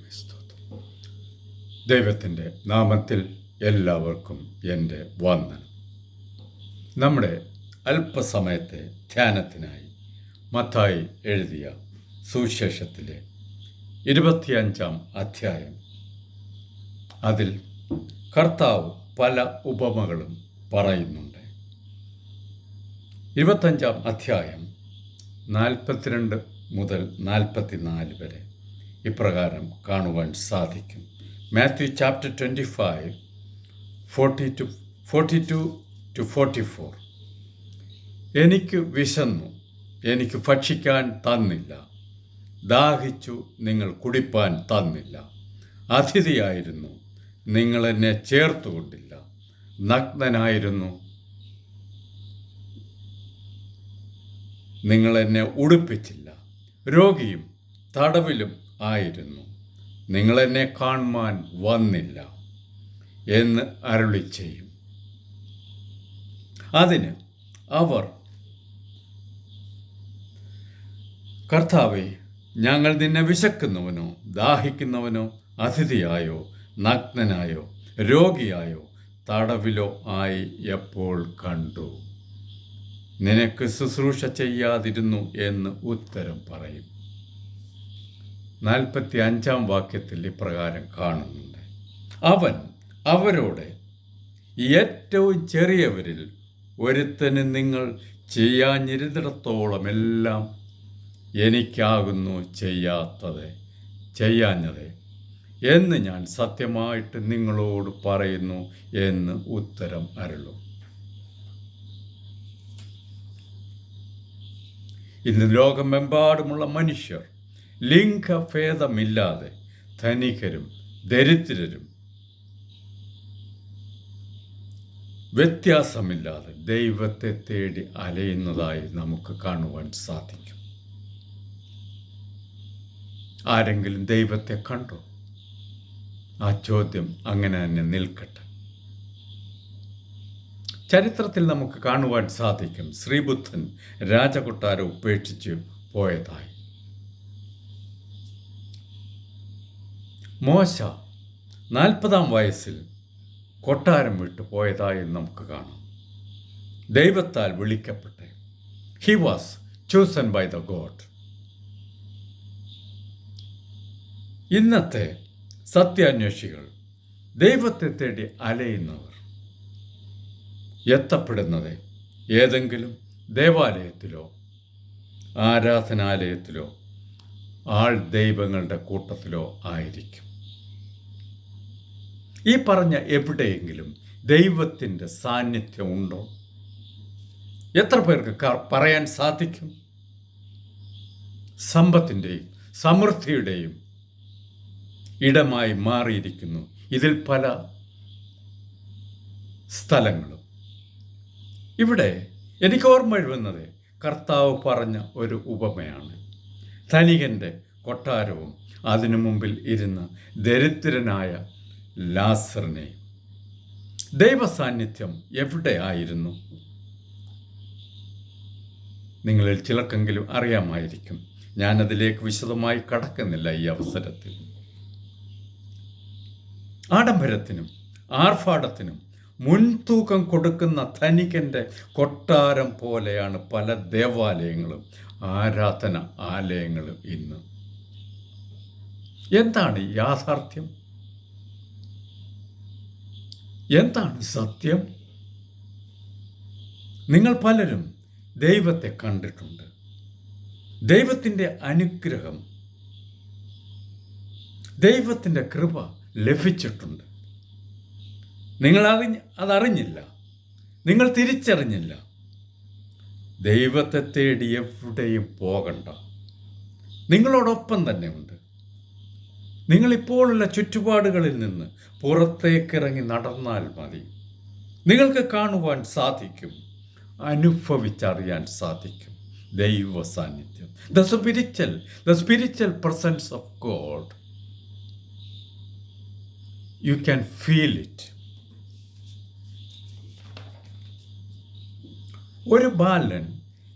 ദൈവമേ സ്തോത്രം. ദൈവത്തിൻ്റെ നാമത്തിൽ എല്ലാവർക്കും എൻ്റെ വന്ദനം. നമ്മുടെ അല്പസമയത്തെ ധ്യാനത്തിനായി മത്തായി എഴുതിയ സുവിശേഷത്തിലെ 25-ാം അധ്യായം, അതിൽ കർത്താവ് പല ഉപമകളും പറയുന്നുണ്ട്. 25-ാം അധ്യായം 42 മുതൽ 44 വരെ ഇപ്രകാരം കാണുവാൻ സാധിക്കും. Matthew chapter 25, 42-44. എനിക്ക് വിശന്നു, എനിക്ക് ഭക്ഷിക്കാൻ തന്നില്ല. ദാഹിച്ചു, നിങ്ങൾ കുടിപ്പാൻ തന്നില്ല. അതിഥിയായിരുന്നു, നിങ്ങൾ എന്നെ ചേർത്തുകൊണ്ടില്ല. നഗ്നനായിരുന്നു, നിങ്ങൾ എന്നെ ഉടുപ്പിച്ചില്ല. രോഗിയും തടവിലും ആയിരുന്നു, നിങ്ങൾ എന്നെ കാണുവാൻ വന്നില്ല എന്ന് അരുളി ചെയ്യും. അതിന് അവർ, കർത്താവേ, ഞങ്ങൾ നിന്നെ വിശക്കുന്നവനോ ദാഹിക്കുന്നവനോ അതിഥിയായോ നഗ്നനായോ രോഗിയായോ തടവിലോ ആയി എപ്പോൾ കണ്ടു? നിനക്ക് ശുശ്രൂഷ ചെയ്യാതിരുന്നു എന്ന് ഉത്തരം പറയും. 45-ാം വാക്യത്തിൽ ഇപ്രകാരം കാണുന്നുണ്ട്. അവൻ അവരോട്, ഏറ്റവും ചെറിയവരിൽ ഒരുത്തന് നിങ്ങൾ ചെയ്യാഞ്ഞിരുന്നിടത്തോളം എല്ലാം എനിക്കാകുന്നു ചെയ്യാഞ്ഞത് എന്ന് ഞാൻ സത്യമായിട്ട് നിങ്ങളോട് പറയുന്നു എന്ന് ഉത്തരം അരുളും. ഇന്ന് ലോകമെമ്പാടുമുള്ള മനുഷ്യർ ലിംഗഭേദമില്ലാതെ ധനികരും ദരിദ്രരും വ്യത്യാസമില്ലാതെ ദൈവത്തെ തേടി അലയുന്നതായി നമുക്ക് കാണുവാൻ സാധിക്കും. ആരെങ്കിലും ദൈവത്തെ കണ്ടോ? ആ ചോദ്യം അങ്ങനെ തന്നെ നിൽക്കട്ടെ. ചരിത്രത്തിൽ നമുക്ക് കാണുവാൻ സാധിക്കും, ശ്രീബുദ്ധൻ രാജകൊട്ടാരം ഉപേക്ഷിച്ച് പോയതായി. മോശ 40-ാം വയസ്സിൽ കൊട്ടാരം വിട്ടു പോയതായി നമുക്ക് കാണാം. ദൈവത്താൽ വിളിക്കപ്പെട്ടെ. He was chosen by the God. ഇന്നത്തെ സത്യാന്വേഷികൾ, ദൈവത്തെ തേടി അലയുന്നവർ, എത്തപ്പെടുന്നത് ഏതെങ്കിലും ദേവാലയത്തിലോ ആരാധനാലയത്തിലോ ആൾ ദൈവങ്ങളുടെ കൂട്ടത്തിലോ ആയിരിക്കും. ഈ പറഞ്ഞ എവിടെയെങ്കിലും ദൈവത്തിൻ്റെ സാന്നിധ്യം ഉണ്ടോ? എത്ര പേർക്ക് പറയാൻ സാധിക്കും? സമ്പത്തിൻ്റെയും സമൃദ്ധിയുടെയും ഇടമായി മാറിയിരിക്കുന്നു ഇതിൽ പല സ്ഥലങ്ങളും. ഇവിടെ എനിക്ക് ഓർമ്മ വരുന്നത് കർത്താവ് പറഞ്ഞ ഒരു ഉപമയാണ്. ധനികൻ്റെ കൊട്ടാരവും അതിനു മുമ്പിൽ ഇരുന്ന ദരിദ്രനായ ലാസറിനെയും. ദൈവസാന്നിധ്യം എവിടെ ആയിരുന്നു? നിങ്ങളിൽ ചിലർക്കെങ്കിലും അറിയാമായിരിക്കും. ഞാനതിലേക്ക് വിശദമായി കടക്കുന്നില്ല ഈ അവസരത്തിൽ. ആഡംബരത്തിനും ആർഭാടത്തിനും മുൻതൂക്കം കൊടുക്കുന്ന ധനികൻ്റെ കൊട്ടാരം പോലെയാണ് പല ദേവാലയങ്ങളും ആരാധന ആലയങ്ങളും ഇന്ന്. എന്താണ് യാഥാർത്ഥ്യം? എന്താണ് സത്യം? നിങ്ങൾ പലരും ദൈവത്തെ കണ്ടിട്ടുണ്ട്. ദൈവത്തിൻ്റെ അനുഗ്രഹം, ദൈവത്തിൻ്റെ കൃപ ലഭിച്ചിട്ടുണ്ട്. നിങ്ങൾ അതറിഞ്ഞില്ല, നിങ്ങൾ തിരിച്ചറിഞ്ഞില്ല. ദൈവത്തെ തേടി എവിടെയും പോകണ്ട. നിങ്ങളോടൊപ്പം തന്നെ ഉണ്ട്. നിങ്ങളിപ്പോഴുള്ള ചുറ്റുപാടുകളിൽ നിന്ന് പുറത്തേക്കിറങ്ങി നടന്നാൽ മതി. നിങ്ങൾക്ക് കാണുവാൻ സാധിക്കും, അനുഭവിച്ചറിയാൻ സാധിക്കും ദൈവ സാന്നിധ്യം. The spiritual presence of God. You can feel it. ഒരു ബാലൻ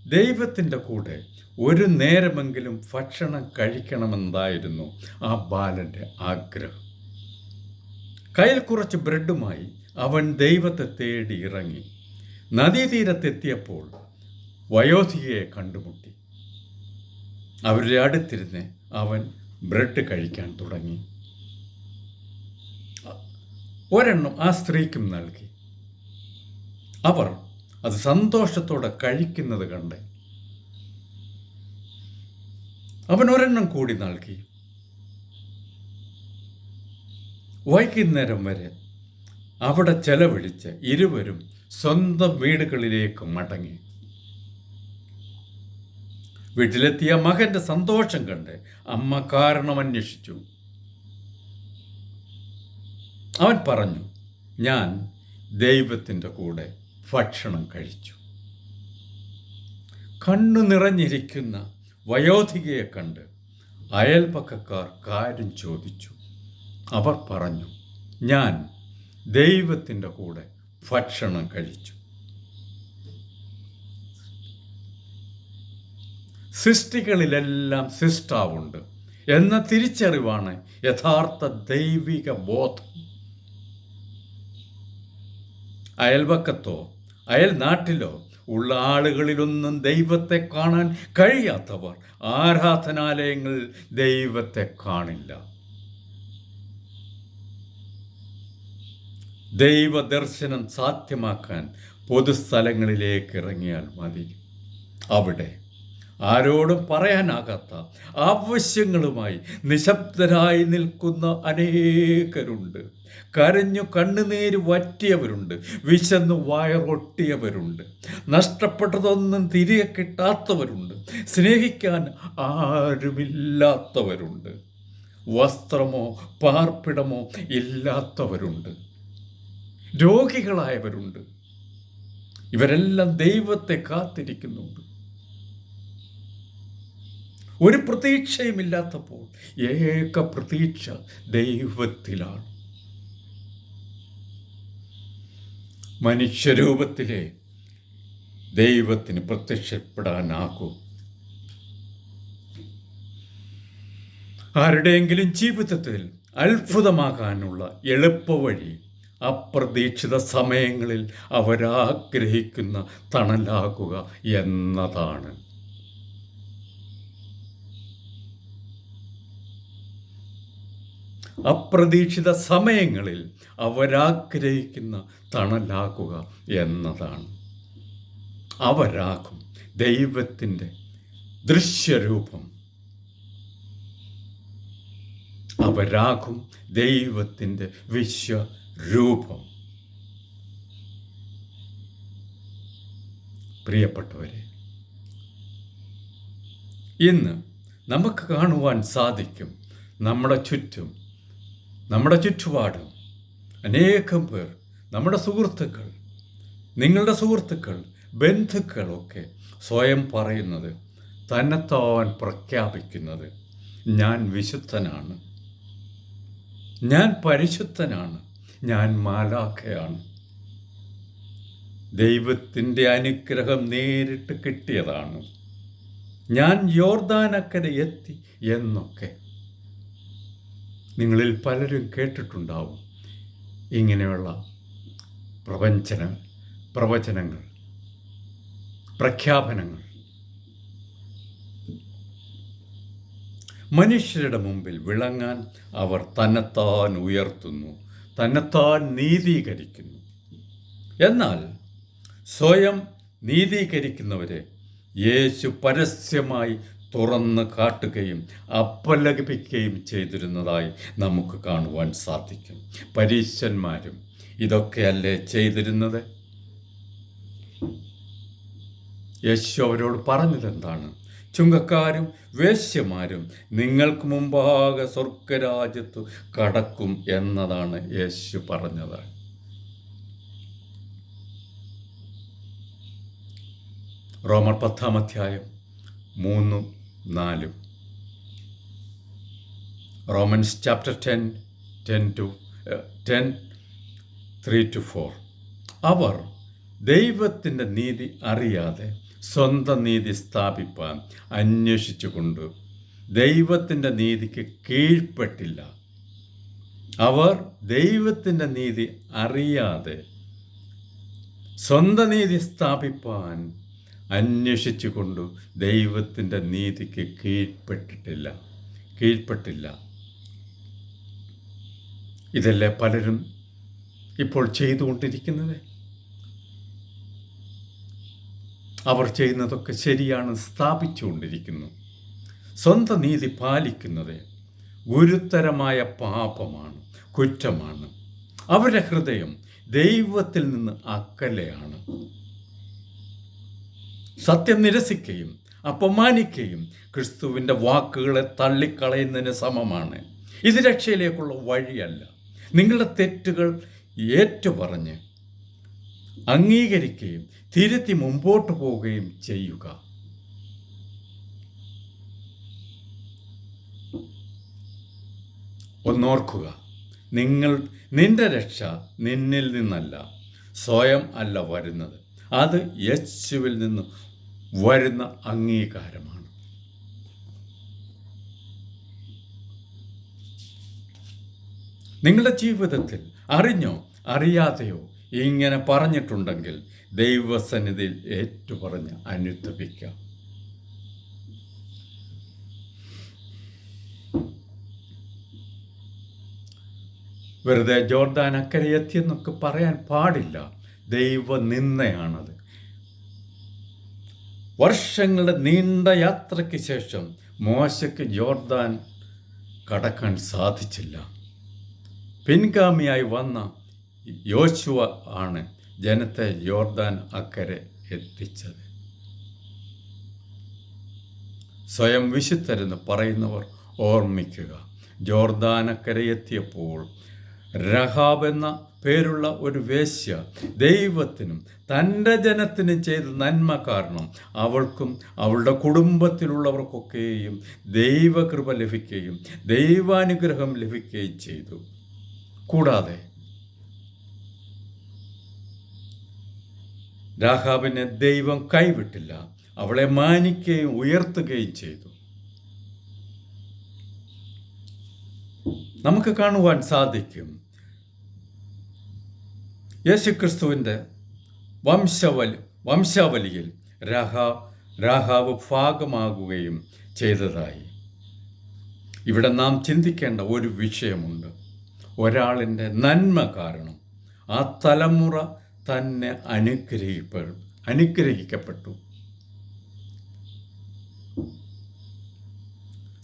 ദൈവത്തിൻ്റെ കൂടെ ഒരു നേരമെങ്കിലും ഭക്ഷണം കഴിക്കണമെന്നായിരുന്നു ആ ബാലൻ്റെ ആഗ്രഹം. കയ്യിൽ കുറച്ച് ബ്രെഡുമായി അവൻ ദൈവത്തെ തേടി ഇറങ്ങി. നദീതീരത്തെത്തിയപ്പോൾ വയോധികയെ കണ്ടുമുട്ടി. അവരുടെ അടുത്തിരുന്ന് അവൻ ബ്രെഡ് കഴിക്കാൻ തുടങ്ങി. ഒരെണ്ണം ആ സ്ത്രീക്കും നൽകി. അവർ അത് സന്തോഷത്തോടെ കഴിക്കുന്നത് കണ്ട് അവൻ ഒരെണ്ണം കൂടി നൽകി. വൈകുന്നേരം വരെ അവിടെ ചെലവഴിച്ച് ഇരുവരും സ്വന്തം വീടുകളിലേക്ക് മടങ്ങി. വീട്ടിലെത്തിയ മകന്റെ സന്തോഷം കണ്ട് അമ്മ കാരണം അന്വേഷിച്ചു. അവൻ പറഞ്ഞു, ഞാൻ ദൈവത്തിൻ്റെ കൂടെ ഭക്ഷണം കഴിച്ചു. കണ്ണു നിറഞ്ഞിരിക്കുന്ന വയോധികയെ കണ്ട് അയൽപക്കക്കാർ കാര്യം ചോദിച്ചു. അവർ പറഞ്ഞു, ഞാൻ ദൈവത്തിൻ്റെ കൂടെ ഭക്ഷണം കഴിച്ചു. സൃഷ്ടികളിലെല്ലാം സൃഷ്ടാവുണ്ട് എന്ന തിരിച്ചറിവാണ് യഥാർത്ഥ ദൈവിക ബോധം. അയൽപക്കത്തോ അയൽ നാട്ടിലോ ഉള്ള ആളുകളിലൊന്നും ദൈവത്തെ കാണാൻ കഴിയാത്തവർ ആരാധനാലയങ്ങളിൽ ദൈവത്തെ കാണില്ല. ദൈവദർശനം സാധ്യമാക്കാൻ പൊതുസ്ഥലങ്ങളിലേക്ക് ഇറങ്ങിയാൽ മതി. അവിടെ ആരോടും പറയാനാകാത്ത ആവശ്യങ്ങളുമായി നിശബ്ദരായി നിൽക്കുന്ന അനേകരുണ്ട്. കരഞ്ഞു കണ്ണുനീര് വറ്റിയവരുണ്ട്, വിശന്നു വയറൊട്ടിയവരുണ്ട്, നഷ്ടപ്പെട്ടതൊന്നും തിരികെ കിട്ടാത്തവരുണ്ട്, സ്നേഹിക്കാൻ ആരുമില്ലാത്തവരുണ്ട്, വസ്ത്രമോ പാർപ്പിടമോ ഇല്ലാത്തവരുണ്ട്, രോഗികളായവരുണ്ട്. ഇവരെല്ലാം ദൈവത്തെ കാത്തിരിക്കുന്നുണ്ട്. ഒരു പ്രതീക്ഷയുമില്ലാത്തപ്പോൾ ഏക പ്രതീക്ഷ ദൈവത്തിലാണ്. മനുഷ്യരൂപത്തിലെ ദൈവത്തിന് പ്രത്യക്ഷപ്പെടാനാകൂ. ആരുടെയെങ്കിലും ജീവിതത്തിൽ അത്ഭുതമാകാനുള്ള എളുപ്പവഴി അപ്രതീക്ഷിത സമയങ്ങളിൽ അവരാഗ്രഹിക്കുന്ന തണലാകുക എന്നതാണ്. അപ്രതീക്ഷിത സമയങ്ങളിൽ അവരാഗ്രഹിക്കുന്ന തണലാകുക എന്നതാണ്. അവരാകും ദൈവത്തിൻ്റെ ദൃശ്യരൂപം. അവരാകും ദൈവത്തിൻ്റെ വിശ്വരൂപം. പ്രിയപ്പെട്ടവരെ, ഇന്ന് നമുക്ക് കാണുവാൻ സാധിക്കും നമ്മുടെ ചുറ്റുപാടും അനേകം പേർ, നമ്മുടെ സുഹൃത്തുക്കൾ, നിങ്ങളുടെ സുഹൃത്തുക്കൾ, ബന്ധുക്കളൊക്കെ സ്വയം പറയുന്നത്, തന്നെത്താൻ പ്രഖ്യാപിക്കുന്നത്, ഞാൻ വിശുദ്ധനാണ്, ഞാൻ പരിശുദ്ധനാണ്, ഞാൻ മാലാഖയാണ്, ദൈവത്തിൻ്റെ അനുഗ്രഹം നേരിട്ട് കിട്ടിയതാണ്, ഞാൻ യോർദാനക്കരെ എത്തി എന്നൊക്കെ നിങ്ങളിൽ പലരും കേട്ടിട്ടുണ്ടാവും. ഇങ്ങനെയുള്ള പ്രവചനങ്ങൾ, പ്രഖ്യാപനങ്ങൾ മനുഷ്യരുടെ മുമ്പിൽ വിളങ്ങാൻ അവർ തന്നെത്താൻ ഉയർത്തുന്നു, തന്നെത്താൻ നീതീകരിക്കുന്നു. എന്നാൽ സ്വയം നീതീകരിക്കുന്നവരെ യേശു പരസ്യമായി തുറന്ന് കാട്ടുകയും അപലപിക്കുകയും ചെയ്തിരുന്നതായി നമുക്ക് കാണുവാൻ സാധിക്കും. പരീശന്മാരും ഇതൊക്കെയല്ലേ ചെയ്തിരുന്നത്? യേശു അവരോട് പറഞ്ഞതെന്താണ്? ചുങ്കക്കാരും വേശ്യമാരും നിങ്ങൾക്ക് മുമ്പാകെ സ്വർഗരാജ്യത്തു കടക്കും എന്നതാണ് യേശു പറഞ്ഞത്. റോമർ 10-ാം അധ്യായം 3-4. Romans chapter 10:3-4. അവർ ദൈവത്തിൻ്റെ നീതി അറിയാതെ സ്വന്തം നീതി സ്ഥാപിപ്പാൻ അന്വേഷിച്ചുകൊണ്ട് ദൈവത്തിൻ്റെ നീതിക്ക് കീഴ്പ്പെട്ടില്ല. അവർ ദൈവത്തിൻ്റെ നീതി അറിയാതെ സ്വന്തം നീതി സ്ഥാപിപ്പാൻ അന്വേഷിച്ചുകൊണ്ട് ദൈവത്തിൻ്റെ നീതിക്ക് കീഴ്പ്പെട്ടില്ല. ഇതല്ലേ പലരും ഇപ്പോൾ ചെയ്തുകൊണ്ടിരിക്കുന്നത്. അവർ ചെയ്യുന്നതൊക്കെ ശരിയാണ് സ്ഥാപിച്ചുകൊണ്ടിരിക്കുന്നു. സ്വന്തം നീതി പാലിക്കുന്നത് ഗുരുതരമായ പാപമാണ്, കുറ്റമാണ്. അവരുടെ ഹൃദയം ദൈവത്തിൽ നിന്ന് അകലെയാണ്. സത്യം നിരസിക്കുകയും അപമാനിക്കുകയും ക്രിസ്തുവിൻ്റെ വാക്കുകളെ തള്ളിക്കളയുന്നതിന് സമമാണ്. ഇത് രക്ഷയിലേക്കുള്ള വഴിയല്ല. നിങ്ങളുടെ തെറ്റുകൾ ഏറ്റുപറഞ്ഞ് അംഗീകരിക്കുകയും തിരുത്തി മുമ്പോട്ട് പോവുകയും ചെയ്യുക. ഒന്നോർക്കുക, നിന്റെ രക്ഷ നിന്നിൽ നിന്നല്ല, സ്വയം അല്ല വരുന്നത്. അത് യേശുവിൽ നിന്ന് വരുന്ന അംഗീകാരമാണ്. നിങ്ങളുടെ ജീവിതത്തിൽ അറിഞ്ഞോ അറിയാതെയോ ഇങ്ങനെ പറഞ്ഞിട്ടുണ്ടെങ്കിൽ ദൈവസന്നിധിയിൽ ഏറ്റുപറഞ്ഞ് അനുതപിക്കാം. വെറുതെ ജോർദാൻ അക്കരെ എത്തിയെന്നൊക്കെ പറയാൻ പാടില്ല. ദൈവനിന്ദയാണത്. വർഷങ്ങളുടെ നീണ്ട യാത്രയ്ക്ക് ശേഷം മോശയ്ക്ക് ജോർദാൻ കടക്കാൻ സാധിച്ചില്ല. പിൻഗാമിയായി വന്ന യോശുവ ആണ് ജനത്തെ ജോർദാൻ അക്കരെ എത്തിച്ചത്. സ്വയം വിശുദ്ധരെന്ന് പറയുന്നവർ ഓർമ്മിക്കുക, ജോർദാൻ അക്കരെ എത്തിയപ്പോൾ രഹാബ് എന്ന പേരുള്ള ഒരു വേശ്യ ദൈവത്തിനും തൻ്റെ ജനത്തിനും ചെയ്ത നന്മ കാരണം അവൾക്കും അവളുടെ കുടുംബത്തിലുള്ളവർക്കൊക്കെയും ദൈവകൃപ ലഭിക്കുകയും ദൈവാനുഗ്രഹം ലഭിക്കുകയും ചെയ്തു. കൂടാതെ രാഹാബിനെ ദൈവം കൈവിട്ടില്ല, അവളെ മാനിക്കുകയും ഉയർത്തുകയും ചെയ്തു. നമുക്ക് കാണുവാൻ സാധിക്കും, യേശുക്രിസ്തുവിൻ്റെ വംശാവലിയിൽ രാഹാബ് ഭാഗമാകുകയും ചെയ്തതായി. ഇവിടെ നാം ചിന്തിക്കേണ്ട ഒരു വിഷയമുണ്ട്. ഒരാളിൻ്റെ നന്മ കാരണം ആ തലമുറ തന്നെ അനുഗ്രഹിക്കപ്പെട്ടു.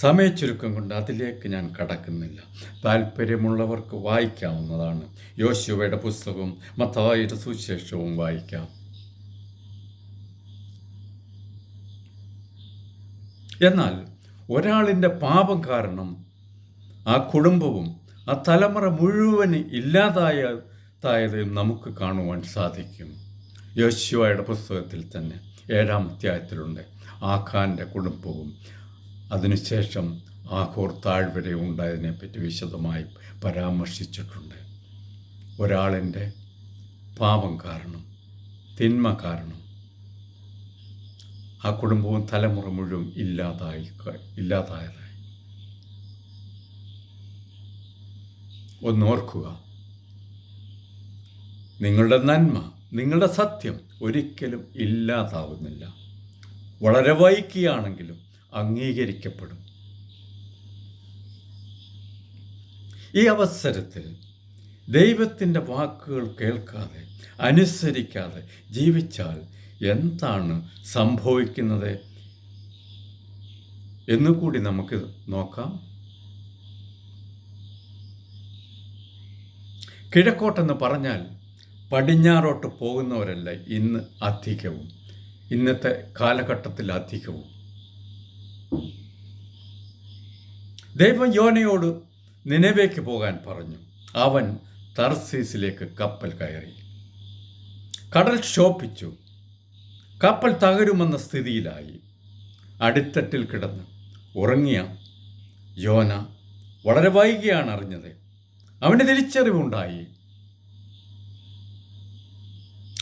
സമയച്ചുരുക്കം കൊണ്ട് അതിലേക്ക് ഞാൻ കടക്കുന്നില്ല. താല്പര്യമുള്ളവർക്ക് വായിക്കാവുന്നതാണ്. യോശുവയുടെ പുസ്തകവും മത്തായിയുടെ സുവിശേഷവും വായിക്കാം. എന്നാൽ ഒരാളിൻ്റെ പാപം കാരണം ആ കുടുംബവും ആ തലമുറ മുഴുവന് ഇല്ലാതായത് നമുക്ക് കാണുവാൻ സാധിക്കും. യോശുവയുടെ പുസ്തകത്തിൽ തന്നെ 7-ാം അധ്യായത്തിലുണ്ട്. ആഖാൻ്റെ കുടുംബവും അതിനുശേഷം ആഖോർ താഴ്വര ഉണ്ടായതിനെപ്പറ്റി വിശദമായി പരാമർശിച്ചിട്ടുണ്ട്. ഒരാളിൻ്റെ പാപം കാരണം, തിന്മ കാരണം ആ കുടുംബവും തലമുറ മുഴുവൻ ഇല്ലാതായതായി. ഒന്നോർക്കുക, നിങ്ങളുടെ നന്മ, നിങ്ങളുടെ സത്യം ഒരിക്കലും ഇല്ലാതാവുന്നില്ല. വളരെ വൈകിയാണെങ്കിലും അംഗീകരിക്കപ്പെടും. ഈ അവസരത്തിൽ ദൈവത്തിൻ്റെ വാക്കുകൾ കേൾക്കാതെ അനുസരിക്കാതെ ജീവിച്ചാൽ എന്താണ് സംഭവിക്കുന്നത് എന്നുകൂടി നമുക്ക് നോക്കാം. കിഴക്കോട്ടെന്ന് പറഞ്ഞാൽ പടിഞ്ഞാറോട്ട് പോകുന്നവരല്ല ഇന്നത്തെ കാലഘട്ടത്തിൽ അധികവും. ദൈവം യോനയോട് നിനവേക്ക് പോകാൻ പറഞ്ഞു. അവൻ തർസീസിലേക്ക് കപ്പൽ കയറി. കടൽ ക്ഷോഭിച്ചു. കപ്പൽ തകരുമെന്ന സ്ഥിതിയിലായി. അടിത്തട്ടിൽ കിടന്ന് ഉറങ്ങിയ യോന വളരെ വൈകിയാണ് അറിഞ്ഞത്. അവന് തിരിച്ചറിവുണ്ടായി.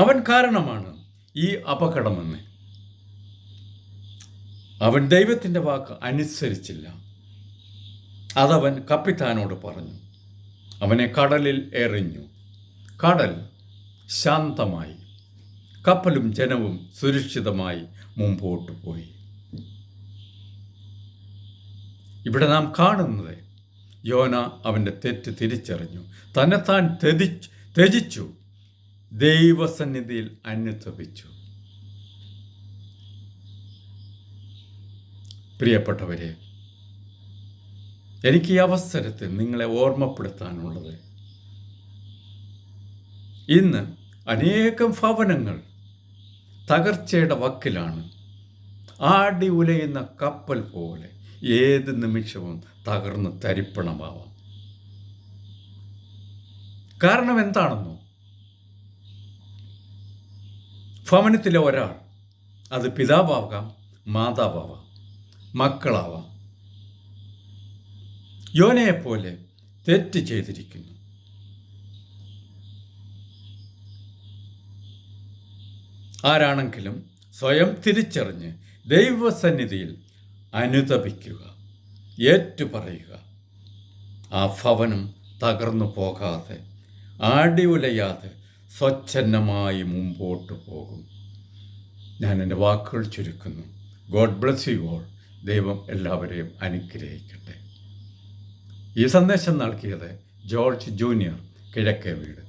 അവൻ കാരണമാണ് ഈ അപകടമെന്ന്. അവൻ ദൈവത്തിൻ്റെ വാക്ക് അനുസരിച്ചില്ല. അതവൻ കപ്പിത്താനോട് പറഞ്ഞു. അവനെ കടലിൽ എറിഞ്ഞു. കടൽ ശാന്തമായി. കപ്പലും ജനവും സുരക്ഷിതമായി മുമ്പോട്ട് പോയി. ഇവിടെ നാം കാണുന്നത് യോന അവൻ്റെ തെറ്റ് തിരിച്ചറിഞ്ഞു, തന്നെത്താൻ ത്യജിച്ചു, ദൈവസന്നിധിയിൽ അനുതപിച്ചു. പ്രിയപ്പെട്ടവരെ, എനിക്ക് ഈ അവസരത്തിൽ നിങ്ങളെ ഓർമ്മപ്പെടുത്താനുള്ളത്, ഇന്ന് അനേകം ഭവനങ്ങൾ തകർച്ചയുടെ വക്കിലാണ്. ആടി ഉലയുന്ന കപ്പൽ പോലെ ഏത് നിമിഷവും തകർന്ന് തരിപ്പണമാവാം. കാരണം എന്താണെന്നോ? ഭവനത്തിലെ ഒരാൾ, അത് പിതാവാകാം, മാതാവാകാം, മക്കളാവാം, യോനയെപ്പോലെ തെറ്റ് ചെയ്തിരിക്കുന്നു. ആരാണെങ്കിലും സ്വയം തിരിച്ചറിഞ്ഞ് ദൈവസന്നിധിയിൽ അനുതപിക്കുക, ഏറ്റുപറയുക. ആ ഭവനം തകർന്നു പോകാതെ, ആടി ഉലയാതെ സ്വച്ഛന്നമായി മുമ്പോട്ട് പോകും. ഞാൻ എൻ്റെ വാക്കുകൾ ചുരുക്കുന്നു. God bless you all. ദൈവം എല്ലാവരെയും അനുഗ്രഹിക്കട്ടെ. ഈ സന്ദേശം നൽകിയത് ജോർജ് ജൂനിയർ, കിഴക്കേ വീട്.